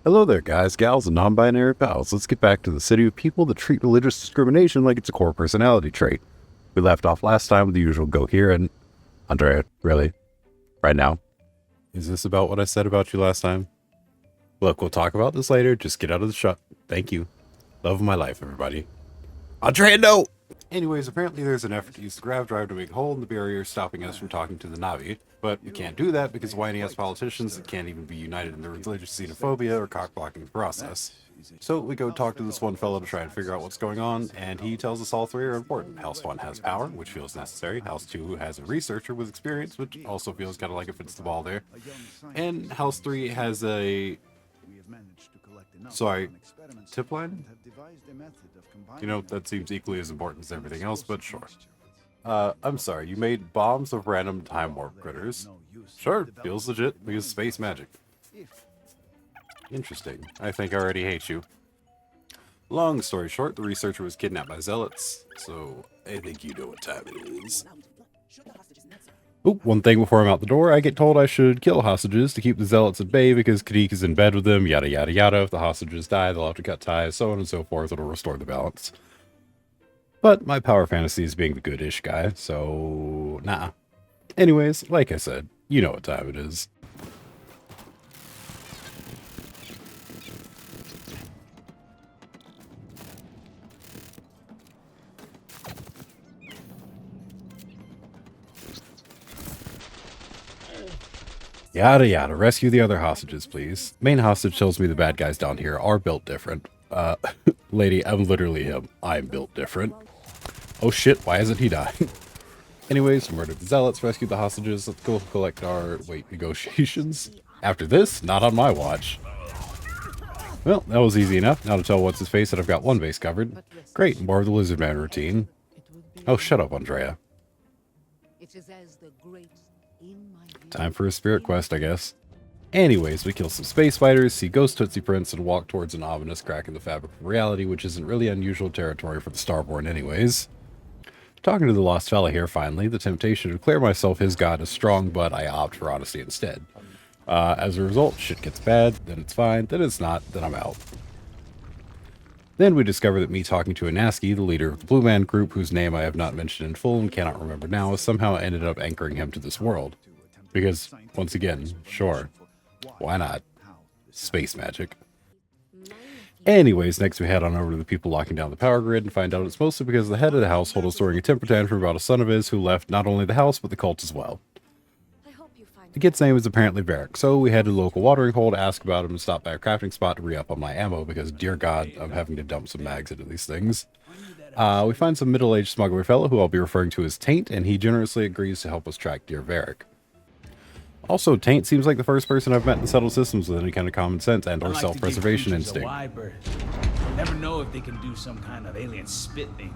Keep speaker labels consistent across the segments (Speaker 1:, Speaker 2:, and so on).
Speaker 1: Hello there, guys, gals, and non-binary pals. Let's get back to the city of people that treat religious discrimination like it's a core personality trait. We left off last time with the usual go here, and Andrea, really? Right now? Is this about what I said about you last time? Look, we'll talk about this later. Just get out of the shot. Thank you. Love of my life, everybody. Andrea, no! Anyways, apparently there's an effort to use the grav drive to make a hole in the barrier, stopping us from talking to the Navi. But we can't do that because whiny-ass politicians that can't even be united in their religious xenophobia or cock-blocking the process. So we go talk to this one fellow to try and figure out what's going on, and he tells us all three are important. House 1 has power, which feels necessary. House 2 has a researcher with experience, which also feels kind of like it fits the ball there. And House 3 has a... Sorry, tip line? You know, that seems equally as important as everything else, but sure. I'm sorry, you made bombs of random time warp critters. Sure, feels legit because space magic. Interesting. I think I already hate you. Long story short, the researcher was kidnapped by zealots, so I think you know what time it is. Oop, one thing before I'm out the door, I get told I should kill hostages to keep the zealots at bay because Kadik is in bed with them, yada yada yada. If the hostages die, they'll have to cut ties, so on and so forth. It'll restore the balance. But my power fantasy is being the good-ish guy, so nah. Anyways, like I said, you know what time it is. Yada yada, rescue the other hostages, please. Main hostage tells me the bad guys down here are built different. Lady, I'm literally him. I'm built different. Oh shit, why hasn't he died? Anyways, murdered the zealots, rescued the hostages. Let's go collect our, negotiations. After this, not on my watch. Well, that was easy enough. Now to tell what's his face that I've got one base covered. Great, more of the lizard man routine. Oh, shut up, Andrea. Time for a spirit quest, I guess. Anyways, we kill some space fighters, see ghost Tootsie Prints, and walk towards an ominous crack in the fabric of reality, which isn't really unusual territory for the Starborn anyways. Talking to the lost fella here, finally, the temptation to declare myself his god is strong, but I opt for honesty instead. As a result, shit gets bad, then it's fine, then it's not, then I'm out. Then we discover that me talking to Anaski, the leader of the Blue Man group, whose name I have not mentioned in full and cannot remember now, somehow ended up anchoring him to this world. Because, once again, sure, why not? Space magic. Anyways, next we head on over to the people locking down the power grid and find out it's mostly because the head of the household is throwing a temper tantrum about a son of his who left not only the house, but the cult as well. The kid's name is apparently Varric, so we head to the local watering hole to ask about him and stop by a crafting spot to re-up on my ammo because, dear God, I'm having to dump some mags into these things. We find some middle-aged smuggler fellow who I'll be referring to as Taint, and he generously agrees to help us track dear Varric. Also, Taint seems like the first person I've met in settled systems with any kind of common sense and or self-preservation instinct.
Speaker 2: Never know if they can do some kind of alien spit thing.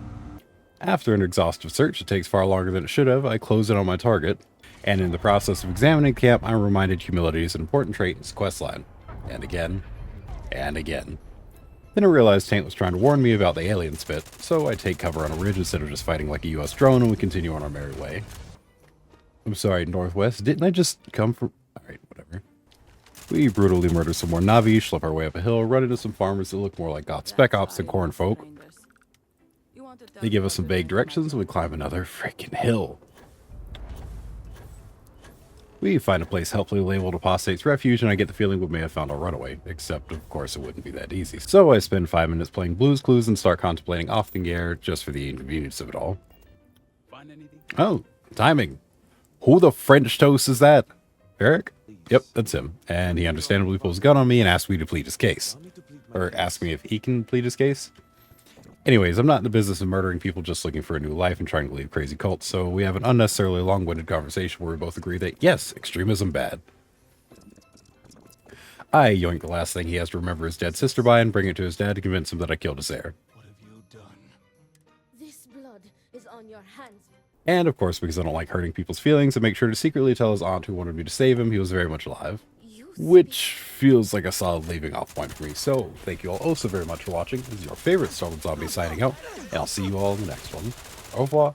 Speaker 1: After an exhaustive search that takes far longer than it should have, I close in on my target, and in the process of examining the camp, I'm reminded humility is an important trait in this questline. And again, and again. Then I realized Taint was trying to warn me about the alien spit, so I take cover on a ridge instead of just fighting like a US drone, and we continue on our merry way. I'm sorry, Northwest. Didn't I just come from... Alright, whatever. We brutally murder some more Navi, schlep our way up a hill, run into some farmers that look more like goth spec ops than corn folk. They give us some vague directions, and we climb another freaking hill. We find a place helpfully labeled Apostate's Refuge, and I get the feeling we may have found our runaway, except, of course, it wouldn't be that easy. So I spend 5 minutes playing Blue's Clues and start contemplating off the air just for the inconvenience of it all. Oh, timing. Who the French toast is that? Eric? Yep, that's him. And he understandably pulls a gun on me and asks me to plead his case. Or asks me if he can plead his case. Anyways, I'm not in the business of murdering people just looking for a new life and trying to leave crazy cults, so we have an unnecessarily long-winded conversation where we both agree that, yes, extremism bad. I yoink the last thing he has to remember his dead sister by and bring it to his dad to convince him that I killed his heir.
Speaker 2: What have you done?
Speaker 3: This blood is on your hands.
Speaker 1: And of course, because I don't like hurting people's feelings, I make sure to secretly tell his aunt who wanted me to save him he was very much alive. Which feels like a solid leaving off point for me, so thank you all oh so very much for watching. This is your favorite Startled Zombie signing out, and I'll see you all in the next one. Au revoir.